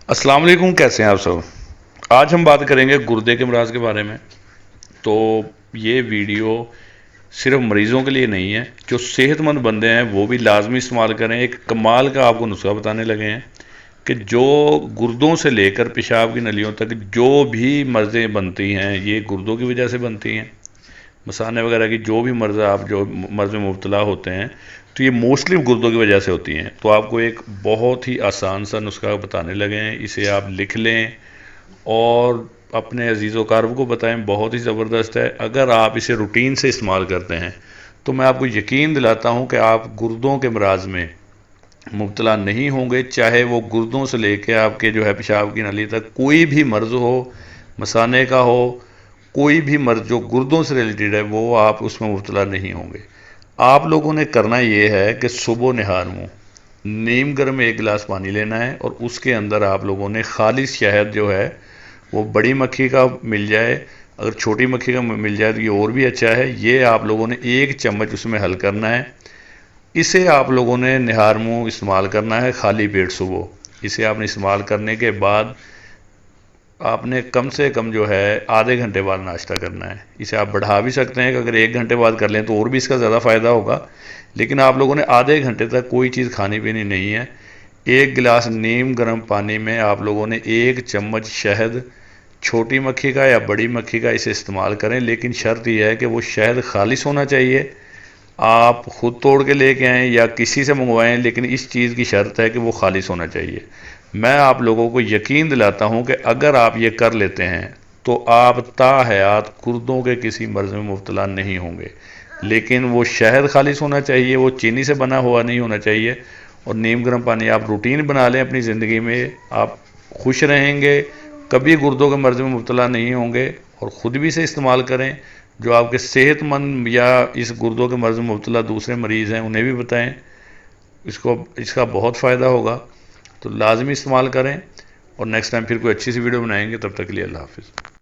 अस्सलाम वालेकुम, कैसे हैं आप सब। आज हम बात करेंगे गुर्दे के अमराज के बारे में। तो ये वीडियो सिर्फ मरीज़ों के लिए नहीं है, जो सेहतमंद बंदे हैं वो भी लाजमी इस्तेमाल करें। एक कमाल का आपको नुस्खा बताने लगे हैं कि जो गुर्दों से लेकर पेशाब की नलियों तक जो भी मर्ज़ें बनती हैं ये गुर्दों की वजह से बनती हैं। मसाने वगैरह की जो भी मर्ज़ आप जो मर्ज़ में मुब्तला होते हैं तो ये मोस्टली गुर्दों की वजह से होती हैं। तो आपको एक बहुत ही आसान सा नुस्खा बताने लगे हैं, इसे आप लिख लें और अपने अजीज़ व कारब को बताएं। बहुत ही ज़बरदस्त है। अगर आप इसे रूटीन से इस्तेमाल करते हैं तो मैं आपको यकीन दिलाता हूँ कि आप गुर्दों के मराज में मुब्तला नहीं होंगे, चाहे वो गुर्दों से लेके आपके जो है पेशाब की नली तक कोई भी मर्ज़ हो, मसाने का हो, कोई भी मर्ज़ जो गुर्दों से रिलेटेड है वो आप उसमें मुब्तला नहीं होंगे। आप लोगों ने करना ये है कि सुबह निहार मुँह नीम गर्म एक गिलास पानी लेना है और उसके अंदर आप लोगों ने खालिश शहद जो है वो बड़ी मक्खी का मिल जाए, अगर छोटी मक्खी का मिल जाए तो ये और भी अच्छा है। ये आप लोगों ने 1 चम्मच उसमें हल करना है। इसे आप लोगों ने निहार मुँह इस्तेमाल करना है खाली पेट सुबह। इसे आपने इस्तेमाल करने के बाद आपने कम से कम जो है आधे घंटे बाद नाश्ता करना है। इसे आप बढ़ा भी सकते हैं कि अगर 1 घंटे बाद कर लें तो और भी इसका ज़्यादा फ़ायदा होगा, लेकिन आप लोगों ने आधे घंटे तक कोई चीज़ खानी पीनी नहीं है। 1 गिलास नीम गर्म पानी में आप लोगों ने 1 चम्मच शहद, छोटी मक्खी का या बड़ी मक्खी का, इसे इस्तेमाल करें, लेकिन शर्त यह है कि वो शहद खालिश होना चाहिए। आप ख़ुद तोड़ के लेके आएँ या किसी से मंगवाएं, लेकिन इस चीज़ की शर्त है कि वो खालिश होना चाहिए। मैं आप लोगों को यकीन दिलाता हूं कि अगर आप ये कर लेते हैं तो आप ताहयात गुर्दों के किसी मर्ज़ में मुब्तला नहीं होंगे। लेकिन वो शहद खालिश होना चाहिए, वो चीनी से बना हुआ नहीं होना चाहिए। और नीम गर्म पानी आप रूटीन बना लें अपनी ज़िंदगी में, आप खुश रहेंगे, कभी गुर्दों के मर्ज़ में मुब्तला नहीं होंगे। और ख़ुद भी इसे इस्तेमाल करें। जो आपके सेहतमंद या इस गुर्दों के मर्ज़ में मुब्तला दूसरे मरीज़ हैं उन्हें भी बताएं, इसका बहुत फ़ायदा होगा। तो लाजमी इस्तेमाल करें। और नेक्स्ट टाइम फिर कोई अच्छी सी वीडियो बनाएंगे, तब तक के लिए अल्लाह हाफ़िज़।